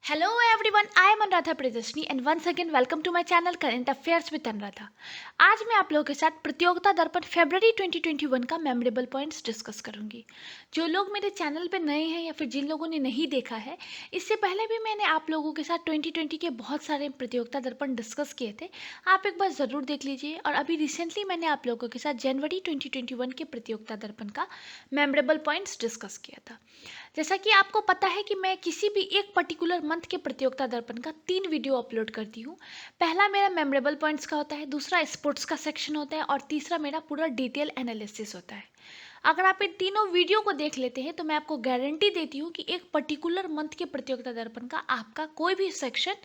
Hello everyone, I am Anuradha Priyadashini and once again welcome to my channel Current Affairs with Anuradha। आज मैं आप लोगों के साथ प्रतियोगिता दर्पण फरवरी 2021 का मेमोरेबल पॉइंट्स डिस्कस करूंगी। जो लोग मेरे चैनल पे नए हैं या फिर जिन लोगों ने नहीं देखा है, इससे पहले भी मैंने आप लोगों के साथ 2020 के बहुत सारे प्रतियोगिता दर्पण डिस्कस किए थे। आप एक बार ज़रूर देख लीजिए। और अभी रिसेंटली मैंने आप लोगों के साथ जनवरी 2021 के प्रतियोगिता दर्पण का मेमोरेबल पॉइंट्स डिस्कस किया था। जैसा कि आपको पता है कि मैं किसी भी एक पर्टिकुलर मंथ के प्रतियोगिता दर्पण का 3 वीडियो अपलोड करती हूँ। पहला मेरा मेमोरेबल पॉइंट्स का होता है, दूसरा स्पोर्ट्स का सेक्शन होता है और तीसरा मेरा पूरा डिटेल एनालिसिस होता है। अगर आप इन तीनों वीडियो को देख लेते हैं तो मैं आपको गारंटी देती हूँ कि एक पर्टिकुलर मंथ के प्रतियोगिता दर्पण का आपका कोई भी सेक्शन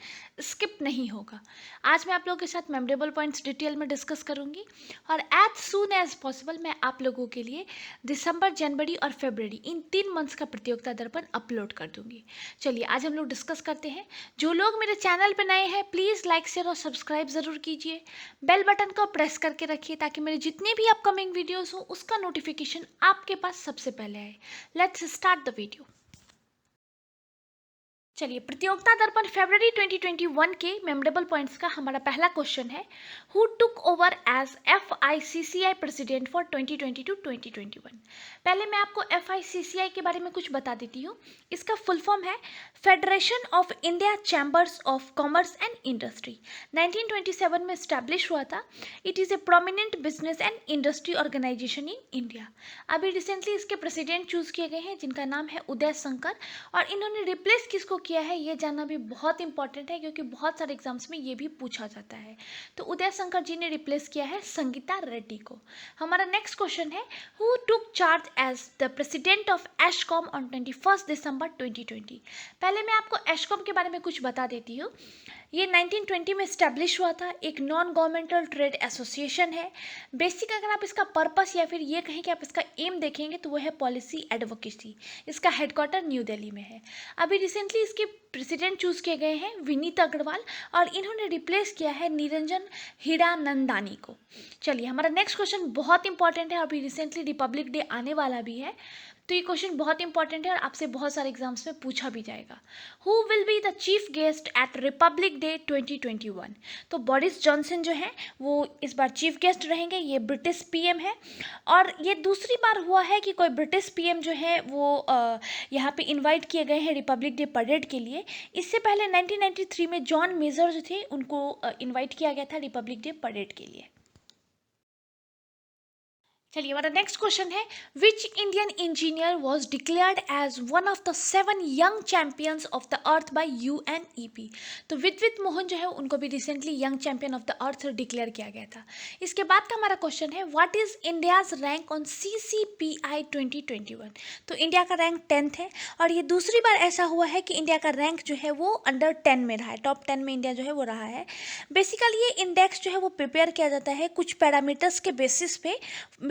स्किप नहीं होगा। आज मैं आप लोगों के साथ मेमोरेबल पॉइंट्स डिटेल में डिस्कस करूँगी और एज सून एज पॉसिबल मैं आप लोगों के लिए दिसंबर, जनवरी और फरवरी इन 3 मंथ्स का प्रतियोगिता दर्पण अपलोड कर दूंगी। चलिए आज हम लोग डिस्कस करते हैं। जो लोग मेरे चैनल पर नए हैं प्लीज़ लाइक, शेयर और सब्सक्राइब ज़रूर कीजिए। बेल बटन को प्रेस करके रखिए ताकि मेरे जितने भी अपकमिंग वीडियोस हो उसका नोटिफिकेशन आपके पास सबसे पहले आए। Let's start the video. चलिए प्रतियोगिता दर्पण फरवरी 2021 के मेमोरेबल पॉइंट्स का हमारा पहला क्वेश्चन है, who took over as FICCI president for 2020 to 2021। पहले मैं आपको FICCI के बारे में कुछ बता देती हूँ। इसका फुल फॉर्म है Federation of India Chambers of Commerce and Industry. 1927 में स्टैब्लिश हुआ था। It is a prominent business and industry organisation in India. अभी रिसेंटली इसके प्रेसिडेंट चूज किए गए हैं जिनका नाम है उदय शंकर। और इन्होंने रिप्लेस किसको किया है ये जानना भी बहुत इंपॉर्टेंट है क्योंकि बहुत सारे एग्जाम्स में ये भी पूछा जाता है। तो उदय शंकर जी ने रिप्लेस किया है संगीता रेड्डी को। हमारा नेक्स्ट क्वेश्चन है, who took charge as the president of Ashcom on 21 December 2020। पहले मैं आपको एशकॉम के बारे में कुछ बता देती हूँ। ये 1920 में स्टैब्लिश हुआ था। एक नॉन गवर्नमेंटल ट्रेड एसोसिएशन है। बेसिक अगर आप इसका पर्पस या फिर ये कहें कि आप इसका एम देखेंगे तो वो है पॉलिसी एडवोकेसी। इसका हेडक्वार्टर न्यू दिल्ली में है। अभी रिसेंटली इसके प्रेसिडेंट चूज किए गए हैं विनीत अग्रवाल और इन्होंने रिप्लेस किया है निरंजन हीरानंदानी को। चलिए हमारा नेक्स्ट क्वेश्चन बहुत इंपॉर्टेंट है। अभी रिसेंटली रिपब्लिक डे आने वाला भी है तो ये क्वेश्चन बहुत इंपॉर्टेंट है और आपसे बहुत सारे एग्जाम्स में पूछा भी जाएगा। Who will be the chief guest at Republic day 2021। तो बोरिस जॉनसन जो है वो इस बार चीफ गेस्ट रहेंगे। ये ब्रिटिश पीएम है और ये दूसरी बार हुआ है कि कोई ब्रिटिश पीएम जो है वो यहाँ पे इनवाइट किए गए हैं रिपब्लिक डे परेड के लिए। इससे पहले 1993 में जॉन मेजर जो थे उनको इनवाइट किया गया था रिपब्लिक डे परेड के लिए। चलिए हमारा नेक्स्ट क्वेश्चन है, which Indian engineer was declared as one of the 7 young champions of the earth by UNEP। तो विद्युत मोहन जो है उनको भी recently young champion of the earth declare किया गया था। इसके बाद का हमारा क्वेश्चन है, what is India's rank on CCPI 2021। तो इंडिया का रैंक 10th है और ये दूसरी बार ऐसा हुआ है कि इंडिया का रैंक जो है वो अंडर 10 में रहा है। टॉप 10 में इंडिया जो है वो रहा है। बेसिकली ये इंडेक्स जो है वो प्रिपेयर किया जाता है कुछ पैरामीटर्स के बेसिस पे।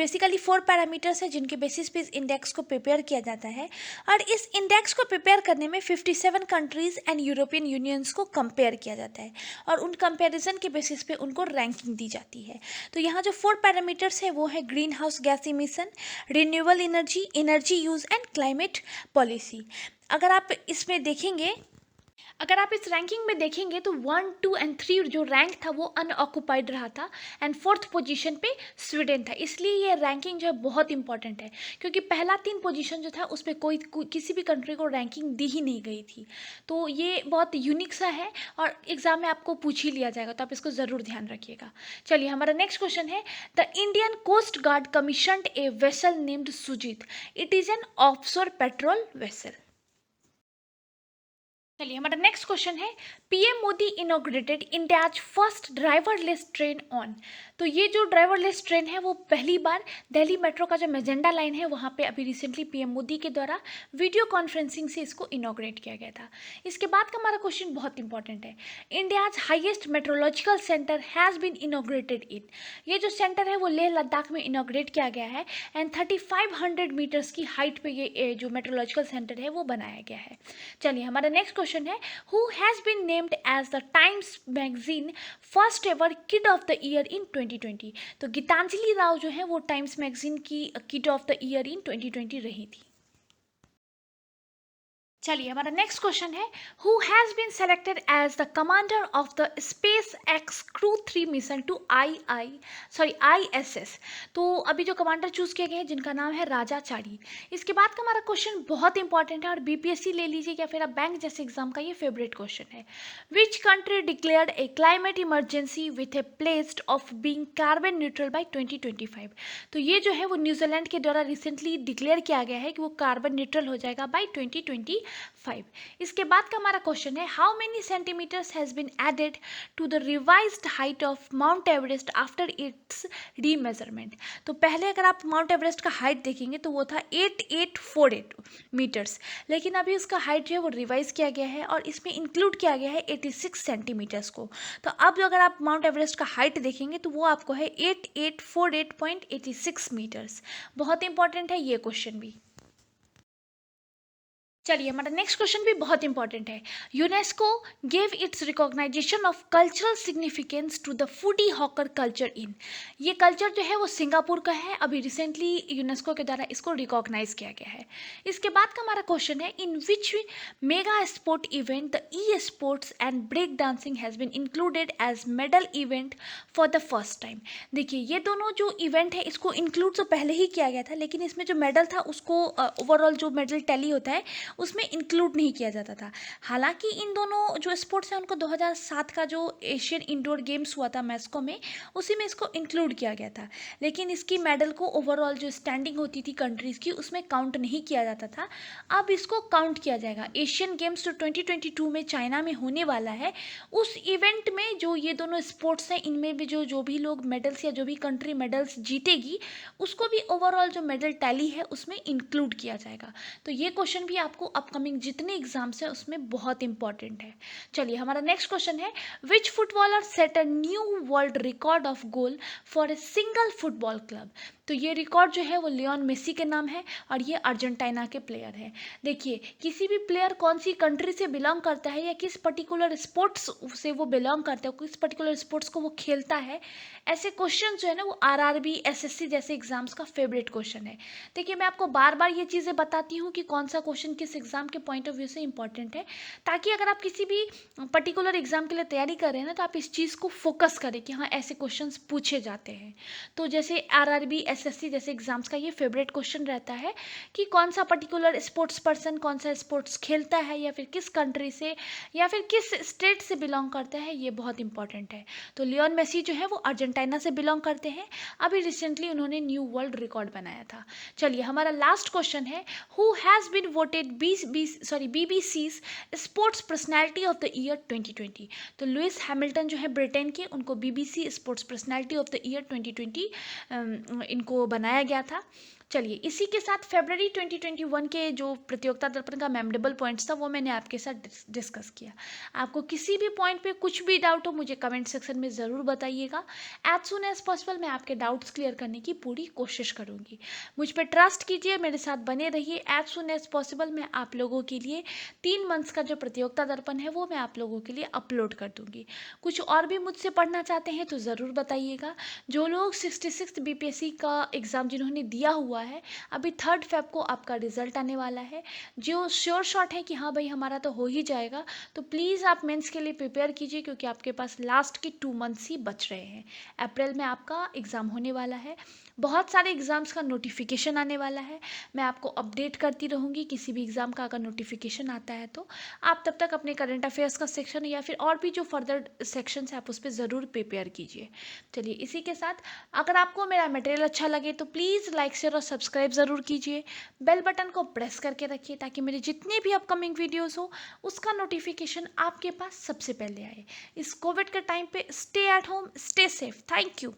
बेसिकली 4 पैरामीटर्स है जिनके बेसिस पे इस इंडेक्स को प्रिपेयर किया जाता है। और इस इंडेक्स को प्रिपेयर करने में 57 कंट्रीज एंड यूरोपियन यूनियंस को कंपेयर किया जाता है और उन कंपैरिजन के बेसिस पे उनको रैंकिंग दी जाती है। तो यहाँ जो 4 पैरामीटर्स है वो है green house gas emission, renewable energy, energy use and climate policy. अगर आप इसमें देखेंगे, अगर आप इस रैंकिंग में देखेंगे तो 1, 2 एंड 3 जो रैंक था वो अनऑक्युपाइड रहा था एंड 4th पोजीशन पे स्वीडन था। इसलिए ये रैंकिंग जो है बहुत इंपॉर्टेंट है क्योंकि पहला 3 पोजीशन जो था उसमें किसी भी कंट्री को रैंकिंग दी ही नहीं गई थी। तो ये बहुत यूनिक सा है और एग्जाम में आपको पूछ ही लिया जाएगा, तो आप इसको ज़रूर ध्यान रखिएगा। चलिए हमारा नेक्स्ट क्वेश्चन है, the Indian Coast Guard commissioned a vessel named Sujeet. It is an offshore patrol vessel. चलिए हमारा नेक्स्ट क्वेश्चन है, PM Modi inaugurated India's first driverless train on. तो ये जो ड्राइवरलेस ट्रेन है वो पहली बार दिल्ली मेट्रो का जो मेजेंडा लाइन है वहाँ पे अभी रिसेंटली पीएम मोदी के द्वारा वीडियो कॉन्फ्रेंसिंग से इसको इनॉग्रेट किया गया था। इसके बाद का हमारा क्वेश्चन बहुत इंपॉर्टेंट है, India's highest meteorological centre has been inaugurated in. ये जो सेंटर है वो लेह लद्दाख में इनॉग्रेट किया गया है एंड 3500 मीटर्स की हाइट पे ये जो मेट्रोलॉजिकल सेंटर है वो बनाया गया है। चलिए हमारा नेक्स्ट क्वेश्चन है, who has been named as the Times magazine first ever kid of the year in 2020। तो गीतांजलि राव जो है वो टाइम्स मैगजीन की kid of the year in 2020 रही थी। चलिए हमारा नेक्स्ट क्वेश्चन है, who has been selected as the commander of the SpaceX crew 3 mission to ISS। तो अभी जो कमांडर चूज किए गए हैं जिनका नाम है राजा चारी। इसके बाद का हमारा क्वेश्चन बहुत इंपॉर्टेंट है और बीपीएससी ले लीजिए या फिर आप बैंक जैसे एग्जाम का ये फेवरेट क्वेश्चन है। Which country declared A climate emergency with A placed of being carbon neutral bye 2025। तो ये जो है वो न्यूजीलैंड के द्वारा रिसेंटली डिक्लेयर किया गया है कि वो कार्बन न्यूट्रल हो जाएगा बाय 2025। इसके बाद का हमारा क्वेश्चन है, how many centimetres has been added to the revised height of Mount Everest after its remeasurement. तो पहले अगर आप माउंट एवरेस्ट का हाइट देखेंगे तो वो था 8848 मीटर्स, लेकिन अभी उसका हाइट जो है वो रिवाइज किया गया है और इसमें इंक्लूड किया गया है 86 सेंटीमीटर्स को। तो अब जो अगर आप माउंट एवरेस्ट का हाइट देखेंगे तो वो आपको है 8848.86 मीटर्स। बहुत इंपॉर्टेंट है ये क्वेश्चन भी। चलिए हमारा नेक्स्ट क्वेश्चन भी बहुत इंपॉर्टेंट है। UNESCO gave its recognition of cultural significance to the foodie hawker culture in. ये कल्चर जो है वो सिंगापुर का है, अभी रिसेंटली यूनेस्को के द्वारा इसको रिकॉग्नाइज किया गया है। इसके बाद का हमारा क्वेश्चन है, in which mega sport event the esports and break dancing has been included as medal event for the first time. देखिए ये दोनों जो इवेंट है इसको इंक्लूड तो पहले ही किया गया था, लेकिन इसमें जो मेडल था उसको ओवरऑल जो मेडल टैली होता है उसमें इंक्लूड नहीं किया जाता था। हालांकि इन दोनों जो स्पोर्ट्स हैं उनको 2007 का जो एशियन इंडोर गेम्स हुआ था मैस्को में, उसी में इसको इंक्लूड किया गया था, लेकिन इसकी मेडल को ओवरऑल जो स्टैंडिंग होती थी कंट्रीज़ की उसमें काउंट नहीं किया जाता था। अब इसको काउंट किया जाएगा। एशियन गेम्स जो 2022 में चाइना में होने वाला है, उस इवेंट में जो ये दोनों स्पोर्ट्स हैं इनमें भी जो भी लोग मेडल्स या जो भी कंट्री मेडल्स जीतेगी उसको भी ओवरऑल जो मेडल टैली है उसमें इंक्लूड किया जाएगा। तो ये क्वेश्चन भी आपको अपकमिंग जितने एग्जाम्स हैं उसमें बहुत इंपॉर्टेंट है। चलिए हमारा नेक्स्ट क्वेश्चन है, which footballer set a new world record of goal for a single football club. तो ये रिकॉर्ड जो है वो लियोन मेसी के नाम है और ये अर्जेंटीना के प्लेयर हैं। देखिए किसी भी प्लेयर कौन सी कंट्री से बिलोंग करता है या किस पर्टिकुलर स्पोर्ट्स से वो बिलोंग करता है, किस पर्टिकुलर स्पोर्ट्स को वो खेलता है, ऐसे क्वेश्चन जो है ना वो आरआरबी एसएससी जैसे एग्जाम्स का फेवरेट क्वेश्चन है। देखिए मैं आपको बार बार ये चीज़ें बताती हूँ कि कौन सा क्वेश्चन किस एग्जाम के पॉइंट ऑफ व्यू से इंपॉर्टेंट है, ताकि अगर आप किसी भी पर्टिकुलर एग्जाम के लिए तैयारी कर रहे हैं ना तो आप इस चीज़ को फोकस करें कि हाँ ऐसे क्वेश्चंस पूछे जाते हैं। तो जैसे आरआरबी एसएससी जैसे एग्जाम्स का ये फेवरेट क्वेश्चन रहता है कि कौन सा पर्टिकुलर स्पोर्ट्स पर्सन कौन सा स्पोर्ट्स खेलता है या फिर किस कंट्री से या फिर किस स्टेट से बिलोंग करता है, ये बहुत इंपॉर्टेंट है। तो लियोन मेसी जो है वो अर्जेंटीना से बिलोंग करते हैं, अभी रिसेंटली उन्होंने न्यू वर्ल्ड रिकॉर्ड बनाया था। चलिए हमारा लास्ट क्वेश्चन है, who has been voted BBC's sports personality of the year 2020। तो लुइस हैमिल्टन जो है ब्रिटेन के, उनको BBC sports personality of the year 2020 इनको बनाया गया था। चलिए इसी के साथ फरवरी 2021 के जो प्रतियोगिता दर्पण का मेमोरेबल पॉइंट्स था वो मैंने आपके साथ डिस्कस किया। आपको किसी भी पॉइंट पे कुछ भी डाउट हो मुझे कमेंट सेक्शन में ज़रूर बताइएगा। एज सुन एज पॉसिबल मैं आपके डाउट्स क्लियर करने की पूरी कोशिश करूँगी। मुझ पर ट्रस्ट कीजिए, मेरे साथ बने रहिए। एज सुन एज पॉसिबल मैं आप लोगों के लिए 3 मंथ्स का जो प्रतियोगिता दर्पण है वो मैं आप लोगों के लिए अपलोड कर दूँगी। कुछ और भी मुझसे पढ़ना चाहते हैं तो ज़रूर बताइएगा। जो लोग 66 बीपीएससी का एग्ज़ाम जिन्होंने दिया हुआ है, अभी 3 फेब को आपका रिजल्ट आने वाला है। जो श्योर शॉट है कि हाँ भाई हमारा तो हो ही जाएगा, तो प्लीज़ आप मेंस के लिए प्रिपेयर कीजिए, क्योंकि आपके पास लास्ट के 2 मंथ्स ही बच रहे हैं। अप्रैल में आपका एग्ज़ाम होने वाला है, बहुत सारे एग्ज़ाम्स का नोटिफिकेशन आने वाला है। मैं आपको अपडेट करती रहूँगी किसी भी एग्ज़ाम का अगर नोटिफिकेशन आता है तो। आप तब तक अपने करंट अफेयर्स का सेक्शन या फिर और भी जो फर्दर सेक्शन है आप उस पर ज़रूर प्रिपेयर कीजिए। चलिए इसी के साथ अगर आपको मेरा मटेरियल अच्छा लगे तो प्लीज़ लाइक शेयर और सब्सक्राइब ज़रूर कीजिए। बेल बटन को प्रेस करके रखिए ताकि मेरे जितने भी अपकमिंग वीडियोस हो उसका नोटिफिकेशन आपके पास सबसे पहले आए। इस कोविड के टाइम पे stay at home, stay safe. Thank you.